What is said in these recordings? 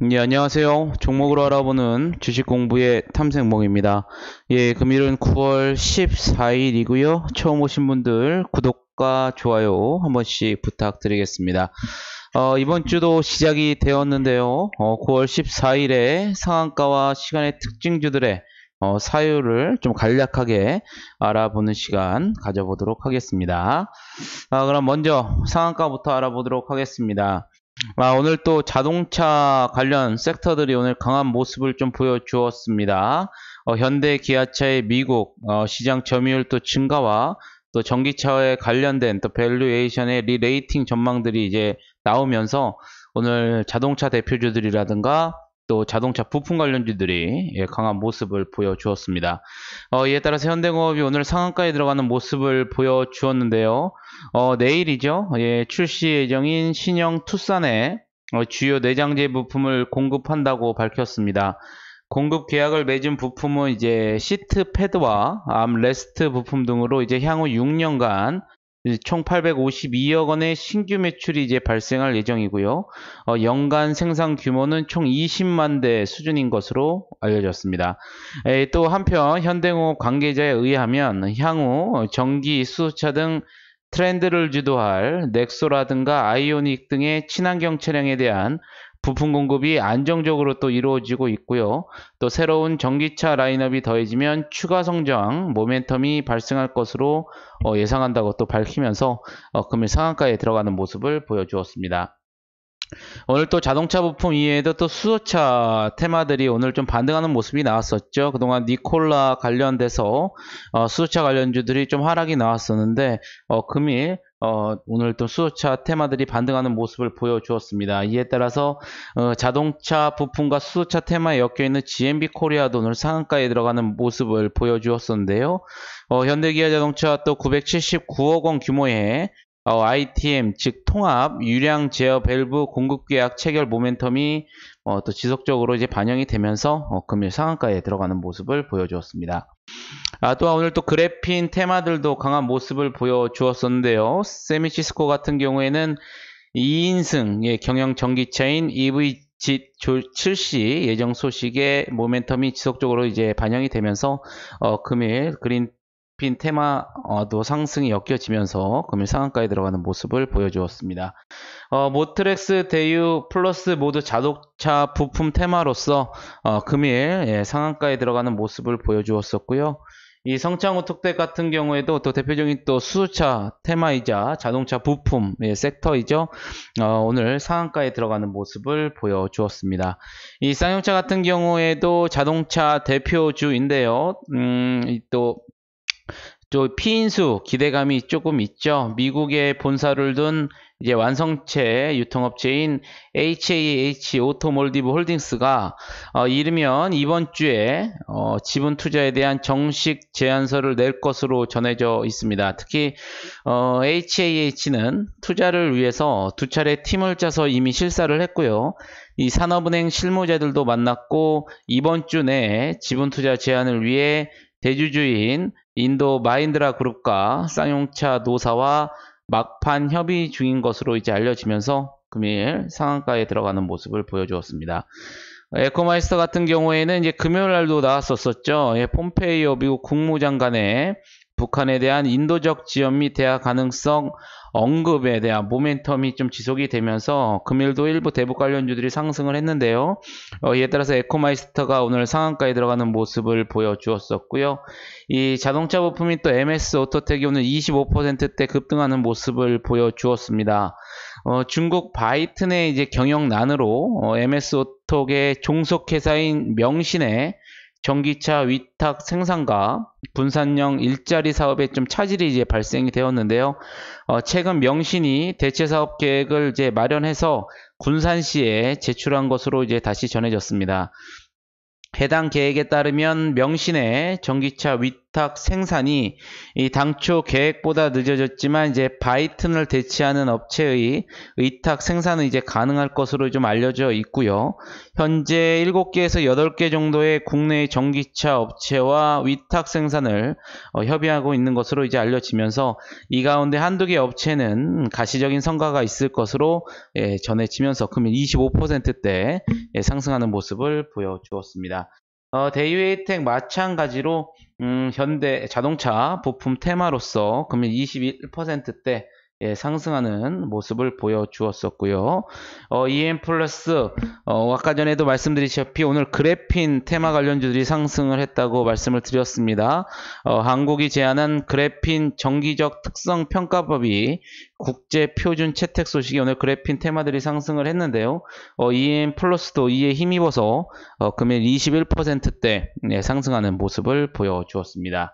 예, 안녕하세요. 종목으로 알아보는 주식 공부의 탐색몽입니다. 예, 금일은 9월 14일이고요. 처음 오신 분들 구독과 좋아요 한 번씩 부탁드리겠습니다. 이번 주도 시작이 되었는데요. 9월 14일에 상한가와 시간의 특징주들의 사유를 좀 간략하게 알아보는 시간 가져보도록 하겠습니다. 그럼 먼저 상한가부터 알아보도록 하겠습니다. 오늘 또 자동차 관련 섹터들이 오늘 강한 모습을 좀 보여주었습니다. 현대 기아차의 미국 시장 점유율 또 증가와 또 전기차에 관련된 또 밸류에이션의 리레이팅 전망들이 이제 나오면서 오늘 자동차 대표주들이라든가 또 자동차 부품 관련주들이 강한 모습을 보여주었습니다. 이에 따라서 현대공업이 오늘 상한가에 들어가는 모습을 보여주었는데요. 내일이죠. 출시 예정인 신형 투싼의 주요 내장재 부품을 공급한다고 밝혔습니다. 공급 계약을 맺은 부품은 이제 시트 패드와 암레스트 부품 등으로 이제 향후 6년간 총 852억 원의 신규 매출이 이제 발생할 예정이고요. 연간 생산 규모는 총 20만 대 수준인 것으로 알려졌습니다. 또 한편 현대공업 관계자에 의하면 향후 전기, 수소차 등 트렌드를 주도할 넥소라든가 아이오닉 등의 친환경 차량에 대한 부품 공급이 안정적으로 또 이루어지고 있고요. 또 새로운 전기차 라인업이 더해지면 추가 성장 모멘텀이 발생할 것으로 예상한다고 또 밝히면서 금일 상한가에 들어가는 모습을 보여주었습니다. 오늘 또 자동차 부품 이외에도 또 수소차 테마들이 오늘 좀 반등하는 모습이 나왔었죠. 그동안 니콜라 관련돼서 수소차 관련주들이 좀 하락이 나왔었는데 금일 오늘 또 수소차 테마들이 반등하는 모습을 보여주었습니다. 이에 따라서 자동차 부품과 수소차 테마에 엮여있는 GMB 코리아도 오늘 상한가에 들어가는 모습을 보여주었었는데요. 현대기아자동차 또 979억 원 규모의 ITM 즉 통합 유량 제어 밸브 공급 계약 체결 모멘텀이 또 지속적으로 이제 반영이 되면서 금일 상한가에 들어가는 모습을 보여주었습니다. 또한 오늘 또 그래핀 테마들도 강한 모습을 보여주었었는데요. 세미시스코 같은 경우에는 2인승 경영 전기차인 EV 출시 예정 소식의 모멘텀이 지속적으로 이제 반영이 되면서 금일 그린핀 테마도 상승이 엮여지면서 금일 상한가에 들어가는 모습을 보여주었습니다. 모트렉스, 대유, 플러스 모두 자동차 부품 테마로서 금일 상한가에 들어가는 모습을 보여주었었고요. 이 성창우특텍 같은 경우에도 또 대표적인 또 수소차 테마이자 자동차 부품 섹터이죠. 오늘 상한가에 들어가는 모습을 보여주었습니다. 이 쌍용차 같은 경우에도 자동차 대표주인데요. 또 피인수 기대감이 조금 있죠. 미국에 본사를 둔 이제 완성체 유통업체인 HAH 오토몰디브 홀딩스가 이르면 이번 주에 지분 투자에 대한 정식 제안서를 낼 것으로 전해져 있습니다. 특히 HAH는 투자를 위해서 두 차례 팀을 짜서 이미 실사를 했고요. 이 산업은행 실무자들도 만났고 이번 주 내에 지분 투자 제안을 위해 대주주인 인도 마힌드라 그룹과 쌍용차 노사와 막판 협의 중인 것으로 이제 알려지면서 금일 상한가에 들어가는 모습을 보여주었습니다. 에코마이스터 같은 경우에는 이제 금요일 날도 나왔었죠. 폼페이오 미국 국무장관의 북한에 대한 인도적 지원 및 대화 가능성 언급에 대한 모멘텀이 좀 지속이 되면서 금일도 일부 대북 관련주들이 상승을 했는데요. 이에 따라서 에코마이스터가 오늘 상한가에 들어가는 모습을 보여주었었고요. 이 자동차 부품이 또 MS 오토텍이 오늘 25%대 급등하는 모습을 보여주었습니다. 중국 바이튼의 이제 경영난으로 MS 오토의 종속회사인 명신의 전기차 위탁 생산과 분산형 일자리 사업에 좀 차질이 이제 발생이 되었는데요. 최근 명신이 대체 사업 계획을 이제 마련해서 군산시에 제출한 것으로 이제 다시 전해졌습니다. 해당 계획에 따르면 명신의 전기차 위탁 생산이 이 당초 계획보다 늦어졌지만 이제 바이튼을 대체하는 업체의 위탁 생산은 이제 가능할 것으로 좀 알려져 있고요. 현재 7개에서 8개 정도의 국내의 전기차 업체와 위탁 생산을 협의하고 있는 것으로 이제 알려지면서 이 가운데 한두 개 업체는 가시적인 성과가 있을 것으로 전해지면서 금일 25%대 상승하는 모습을 보여주었습니다. 데이웨이텍 마찬가지로 현대 자동차 부품 테마로서 금일 21%대 상승하는 모습을 보여주었었고요. EM 플러스 아까 전에도 말씀드리셨다시피 오늘 그래핀 테마 관련주들이 상승을 했다고 말씀을 드렸습니다. 한국이 제안한 그래핀 정기적 특성 평가법이 국제 표준 채택 소식이 오늘 그래핀 테마들이 상승을 했는데요. EM 플러스도 이에 힘입어서 금일 21%대 상승하는 모습을 보여주었습니다.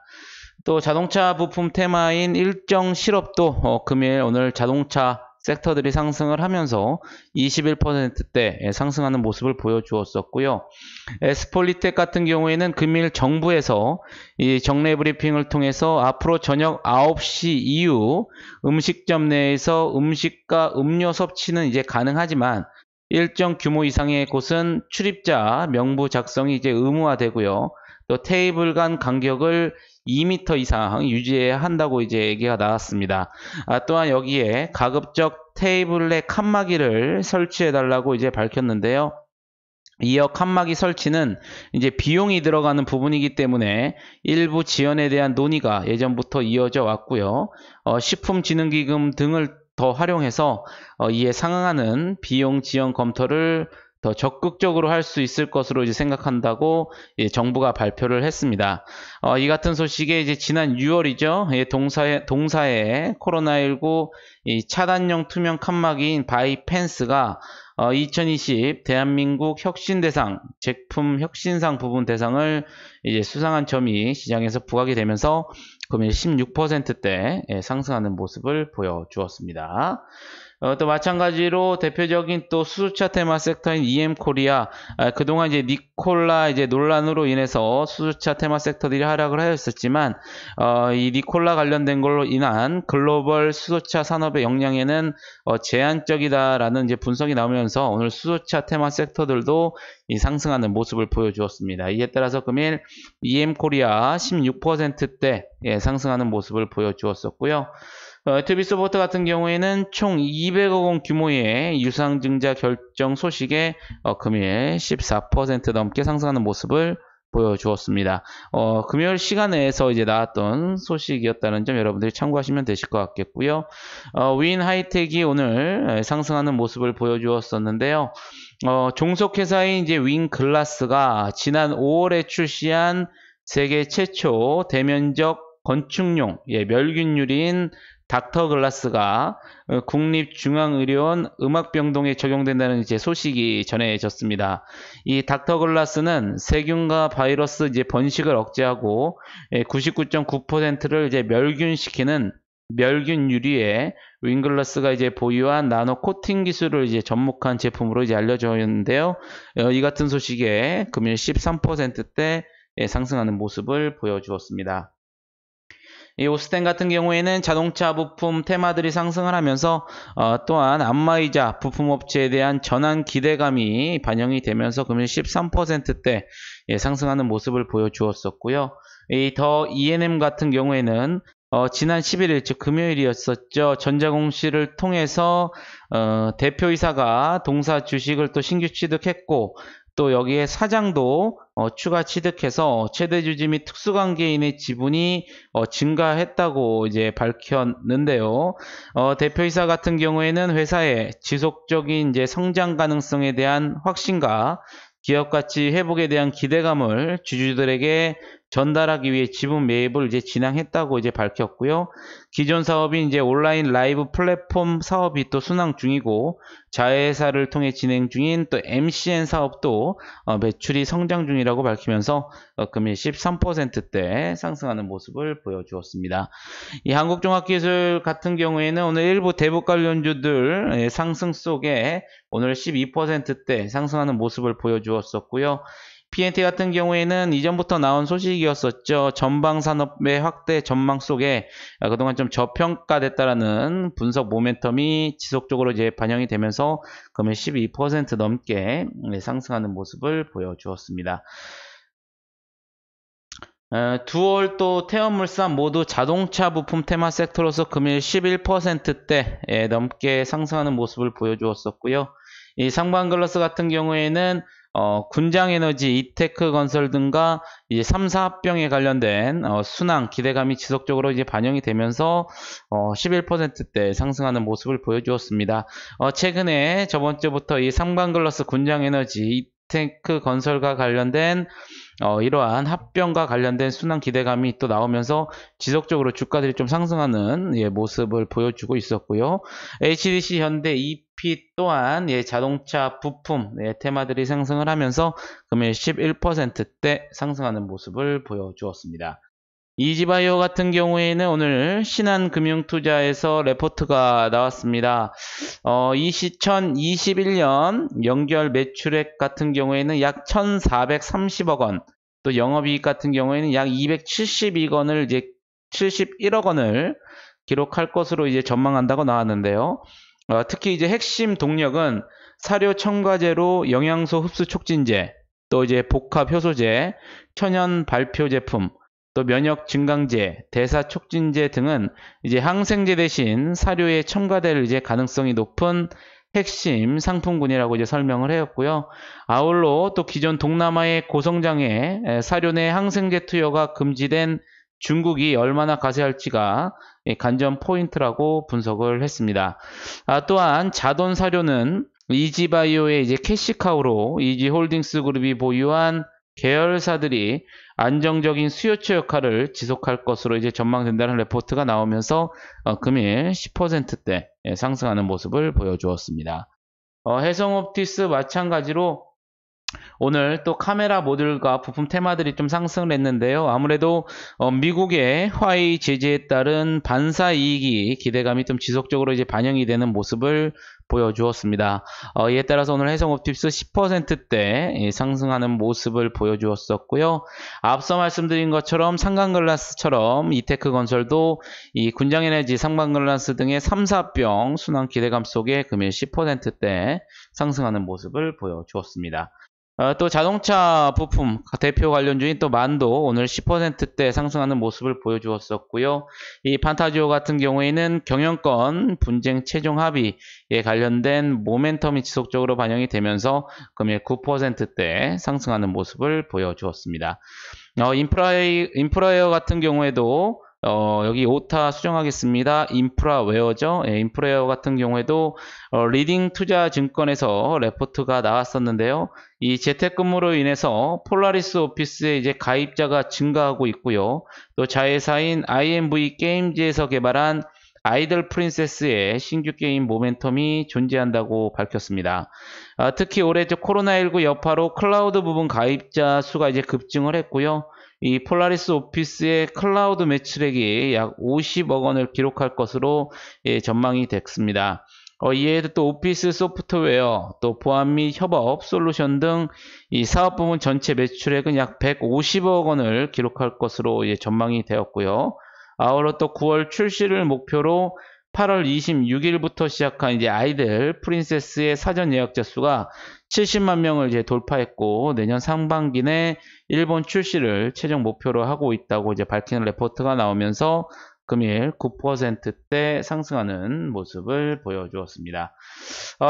또 자동차 부품 테마인 일정 실업도 금일 오늘 자동차 섹터들이 상승을 하면서 21%대 상승하는 모습을 보여주었었고요. 에스폴리텍 같은 경우에는 금일 정부에서 이 정례 브리핑을 통해서 앞으로 저녁 9시 이후 음식점 내에서 음식과 음료 섭취는 이제 가능하지만 일정 규모 이상의 곳은 출입자 명부 작성이 이제 의무화되고요. 또 테이블 간 간격을 2m 이상 유지해야 한다고 이제 얘기가 나왔습니다. 또한 여기에 가급적 테이블 내 칸막이를 설치해 달라고 이제 밝혔는데요. 이어 칸막이 설치는 이제 비용이 들어가는 부분이기 때문에 일부 지연에 대한 논의가 예전부터 이어져 왔고요. 식품진흥기금 등을 더 활용해서 이에 상응하는 비용 지원 검토를 더 적극적으로 할 수 있을 것으로 이제 생각한다고 정부가 발표를 했습니다. 이 같은 소식에 이제 지난 6월이죠. 동사의 코로나19 차단용 투명 칸막이인 바이펜스가 2020 대한민국 혁신대상 제품 혁신상 부분 대상을 이제 수상한 점이 시장에서 부각이 되면서 금일 16%대 상승하는 모습을 보여주었습니다. 또 마찬가지로 대표적인 또 수소차 테마 섹터인 EM코리아, 그동안 이제 니콜라 이제 논란으로 인해서 수소차 테마 섹터들이 하락을 하였었지만, 이 니콜라 관련된 걸로 인한 글로벌 수소차 산업의 영향에는 제한적이다라는 이제 분석이 나오면서 오늘 수소차 테마 sek터들도 이 상승하는 모습을 보여주었습니다. 이에 따라서 금일 EM코리아 16%대 상승하는 모습을 보여주었었고요. 투비소프트 같은 경우에는 총 200억 원 규모의 유상증자 결정 소식에 금일 14% 넘게 상승하는 모습을 보여주었습니다. 금요일 시간에서 이제 나왔던 소식이었다는 점 여러분들이 참고하시면 되실 것 같겠고요. 윈 하이텍이 오늘 상승하는 모습을 보여주었었는데요. 종속회사인 이제 윈 글라스가 지난 5월에 출시한 세계 최초 대면적 건축용 멸균 유리인 닥터 글라스가 국립중앙의료원 음악병동에 적용된다는 이제 소식이 전해졌습니다. 이 닥터 글라스는 세균과 바이러스 이제 번식을 억제하고 99.9%를 이제 멸균시키는 멸균 유리에 윈글라스가 이제 보유한 나노 코팅 기술을 이제 접목한 제품으로 이제 알려져 있는데요. 이 같은 소식에 금일 13%대 상승하는 모습을 보여주었습니다. 이 오스텐 같은 경우에는 자동차 부품 테마들이 상승을 하면서 또한 안마의자 부품업체에 대한 전환 기대감이 반영이 되면서 금일 13%대 상승하는 모습을 보여주었었고요. 이 더 E&M 같은 경우에는 지난 11일 즉 금요일이었었죠. 전자공시를 통해서 대표이사가 동사 주식을 또 신규 취득했고 또 여기에 사장도 추가 취득해서 최대 주주 및 특수관계인의 지분이 증가했다고 이제 밝혔는데요. 대표이사 같은 경우에는 회사의 지속적인 이제 성장 가능성에 대한 확신과 기업 가치 회복에 대한 기대감을 주주들에게 전달하기 위해 지분 매입을 이제 진행했다고 이제 밝혔고요. 기존 사업인 이제 온라인 라이브 플랫폼 사업이 또 순항 중이고 자회사를 통해 진행 중인 또 MCN 사업도 매출이 성장 중이라고 밝히면서 금일 13%대 상승하는 모습을 보여주었습니다. 이 한국종합기술 같은 경우에는 오늘 일부 대북 관련주들 상승 속에 오늘 12%대 상승하는 모습을 보여주었었고요. PNT 같은 경우에는 이전부터 나온 소식이었었죠. 전방산업의 확대 전망 속에 그동안 좀 저평가됐다라는 분석 모멘텀이 지속적으로 이제 반영이 되면서 금일 12% 넘게 상승하는 모습을 보여주었습니다. 두월 또 태연물산 모두 자동차 부품 테마 섹터로서 금일 11%대 넘게 상승하는 모습을 보여주었었고요. 이 상반글라스 같은 경우에는 군장에너지, 이테크건설 등과 이제 3사 합병에 관련된 순항 기대감이 지속적으로 이제 반영이 되면서 11%대 상승하는 모습을 보여주었습니다. 최근에 저번 주부터 이 상반글라스, 군장에너지, 이테크건설과 관련된 이러한 합병과 관련된 순환 기대감이 또 나오면서 지속적으로 주가들이 좀 상승하는 모습을 보여주고 있었고요. HDC, 현대, EP 또한 자동차 부품 테마들이 상승을 하면서 금일 11%대 상승하는 모습을 보여주었습니다. 이지바이오 같은 경우에는 오늘 신한금융투자에서 레포트가 나왔습니다. 2021년 연결 매출액 같은 경우에는 약 1,430억 원, 또 영업이익 같은 경우에는 약 271억 원을 기록할 것으로 이제 전망한다고 나왔는데요. 특히 이제 핵심 동력은 사료 첨가제로 영양소 흡수 촉진제, 또 이제 복합 효소제, 천연 발효 제품, 또 면역 증강제, 대사 촉진제 등은 이제 항생제 대신 사료에 첨가될 이제 가능성이 높은 핵심 상품군이라고 이제 설명을 해왔고요. 아울러 또 기존 동남아의 고성장에 사료 내 항생제 투여가 금지된 중국이 얼마나 가세할지가 관전 포인트라고 분석을 했습니다. 또한 자돈 사료는 이지바이오의 이제 캐시카우로 이지홀딩스 그룹이 보유한 계열사들이 안정적인 수요처 역할을 지속할 것으로 이제 전망된다는 레포트가 나오면서 금일 10%대 상승하는 모습을 보여주었습니다. 해성옵티스 마찬가지로 오늘 또 카메라 모듈과 부품 테마들이 좀 상승을 했는데요. 아무래도 미국의 화웨이 제재에 따른 반사 이익이 기대감이 좀 지속적으로 이제 반영이 되는 모습을 보여주었습니다. 이에 따라서 오늘 해성옵틱스 10%대 상승하는 모습을 보여주었었고요. 앞서 말씀드린 것처럼 상강글라스처럼 이테크건설도 이 군장에너지, 상반글라스 등의 3사병 순환 기대감 속에 금일 10%대 상승하는 모습을 보여주었습니다. 또 자동차 부품 대표 관련주인 또 만도 오늘 10%대 상승하는 모습을 보여주었었고요. 이 판타지오 같은 경우에는 경영권 분쟁 최종 합의에 관련된 모멘텀이 지속적으로 반영이 되면서 금일 9%대 상승하는 모습을 보여주었습니다. 인프라웨어 같은 경우에도 여기 오타 수정하겠습니다. 인프라웨어죠. 인프라웨어 같은 경우에도 리딩 투자증권에서 레포트가 나왔었는데요. 이 재택근무로 인해서 폴라리스 오피스의 이제 가입자가 증가하고 있고요. 또 자회사인 IMV 게임즈에서 개발한 아이들 프린세스의 신규 게임 모멘텀이 존재한다고 밝혔습니다. 특히 올해 코로나19 여파로 클라우드 부분 가입자 수가 이제 급증을 했고요. 이 폴라리스 오피스의 클라우드 매출액이 약 50억 원을 기록할 것으로 전망이 됐습니다. 이외에도 또 오피스 소프트웨어, 또 보안 및 협업 솔루션 등 이 사업 부문 전체 매출액은 약 150억 원을 기록할 것으로 전망이 되었고요. 아울러 또 9월 출시를 목표로 8월 26일부터 시작한 이제 아이들 프린세스의 사전 예약자 수가 70만 명을 이제 돌파했고 내년 상반기 내 일본 출시를 최종 목표로 하고 있다고 이제 밝히는 레포트가 나오면서 금일 9%대 상승하는 모습을 보여주었습니다.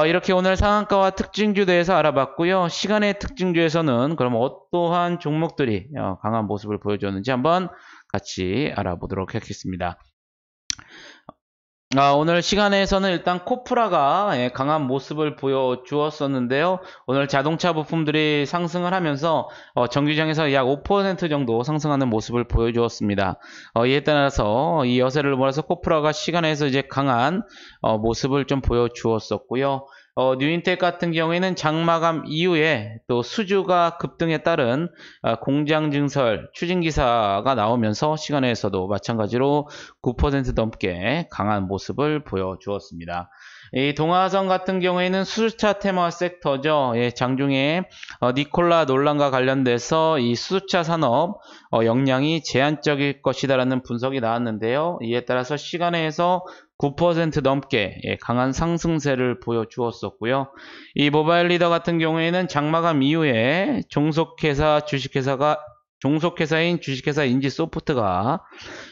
이렇게 오늘 상한가와 특징주 대해서 알아봤고요. 시간의 특징주에서는 그럼 어떠한 종목들이 강한 모습을 보여줬는지 한번 같이 알아보도록 하겠습니다. 오늘 시간에서는 일단 코프라가 강한 모습을 보여주었었는데요. 오늘 자동차 부품들이 상승을 하면서 정규장에서 약 5% 정도 상승하는 모습을 보여주었습니다. 이에 따라서 이 여세를 몰아서 코프라가 시간에서 이제 강한 모습을 좀 보여주었었고요. 뉴인텍 같은 경우에는 장마감 이후에 또 수주가 급등에 따른 공장 증설 추진 기사가 나오면서 시간에서도 마찬가지로 9% 넘게 강한 모습을 보여주었습니다. 이 동화선 같은 경우에는 수소차 테마 섹터죠. 예, 장중에 니콜라 논란과 관련돼서 이 수소차 산업 역량이 제한적일 것이다라는 분석이 나왔는데요. 이에 따라서 시간에서 9% 넘게 강한 상승세를 보여주었었고요. 이 모바일 리더 같은 경우에는 장마감 이후에 종속회사인 주식회사 인지소프트가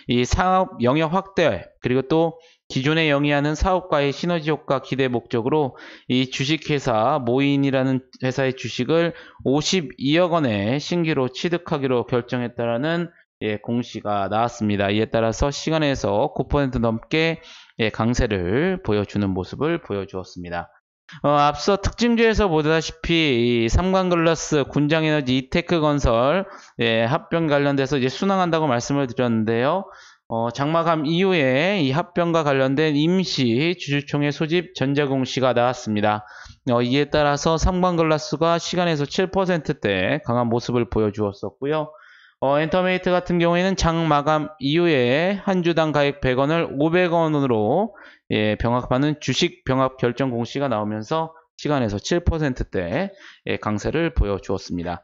이 사업 영역 확대 그리고 또 기존에 영위하는 사업과의 시너지 효과 기대 목적으로 이 주식회사 모인이라는 회사의 주식을 52억 원에 신규로 취득하기로 결정했다라는 공시가 나왔습니다. 이에 따라서 시간에서 9% 넘게 강세를 보여주는 모습을 보여주었습니다. 앞서 특징주에서 보다시피 이 삼광글라스, 군장에너지, 이테크건설 합병 관련돼서 이제 순항한다고 말씀을 드렸는데요. 장마감 이후에 이 합병과 관련된 임시 주주총회 소집 전자공시가 나왔습니다. 이에 따라서 삼광글라스가 시간에서 7%대 강한 모습을 보여주었었고요. 엔터메이트 같은 경우에는 장 마감 이후에 한 주당 가액 100원을 500원으로 병합하는 주식 병합 결정 공시가 나오면서 시간에서 7%대 강세를 보여주었습니다.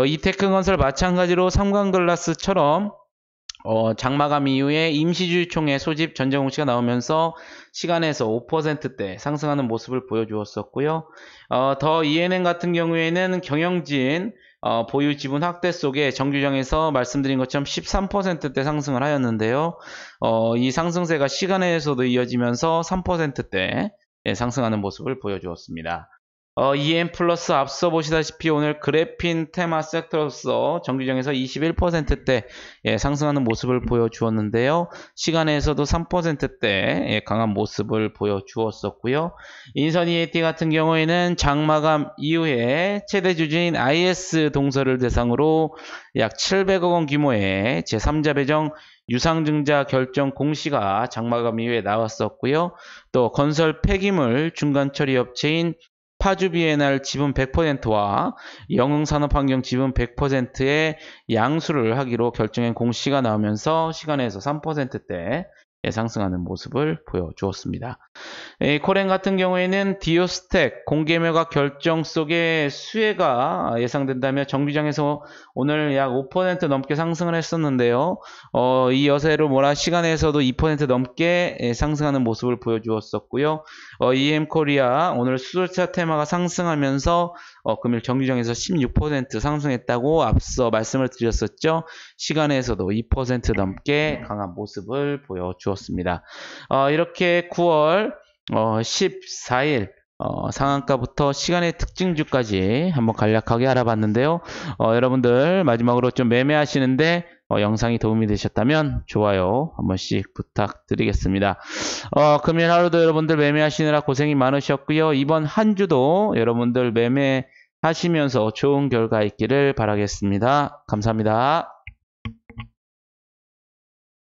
이테크건설 마찬가지로 삼광글라스처럼 장마감 이후에 임시주주총회 소집 전자 공시가 나오면서 시간에서 5%대 상승하는 모습을 보여주었었고요. 더 ENM 같은 경우에는 경영진 보유 지분 확대 속에 정규정에서 말씀드린 것처럼 13%대 상승을 하였는데요. 이 상승세가 시간에서도 이어지면서 3%대 상승하는 모습을 보여주었습니다. EM 플러스 앞서 보시다시피 오늘 그래핀 테마 섹터로서 정규정에서 21%대 상승하는 모습을 보여주었는데요. 시간에서도 3%대 강한 모습을 보여주었었고요. 인선 EAT 같은 경우에는 장마감 이후에 최대 주주인 IS 동서를 대상으로 약 700억 원 규모의 제3자 배정 유상증자 결정 공시가 장마감 이후에 나왔었고요. 또 건설 폐기물 중간 처리 업체인 파주비엔알 지분 100%와 영흥산업환경 지분 100%의 양수를 하기로 결정한 공시가 나오면서 시간에서 3%대 상승하는 모습을 보여주었습니다. 코렌 같은 경우에는 디오스텍 공개매각 결정 속에 수혜가 예상된다며 정규장에서 오늘 약 5% 넘게 상승을 했었는데요. 이 여세로 몰아 시간에서도 2% 넘게 상승하는 모습을 보여주었었고요. EM코리아 오늘 수소차 테마가 상승하면서 금일 정규장에서 16% 상승했다고 앞서 말씀을 드렸었죠. 시간에서도 2% 넘게 강한 모습을 보여주었습니다. 이렇게 9월 14일 상한가부터 시간의 특징주까지 한번 간략하게 알아봤는데요. 여러분들 마지막으로 좀 매매하시는데 영상이 도움이 되셨다면 좋아요 한 번씩 부탁드리겠습니다. 금일 하루도 여러분들 매매하시느라 고생이 많으셨고요. 이번 한 주도 여러분들 매매하시면서 좋은 결과 있기를 바라겠습니다. 감사합니다.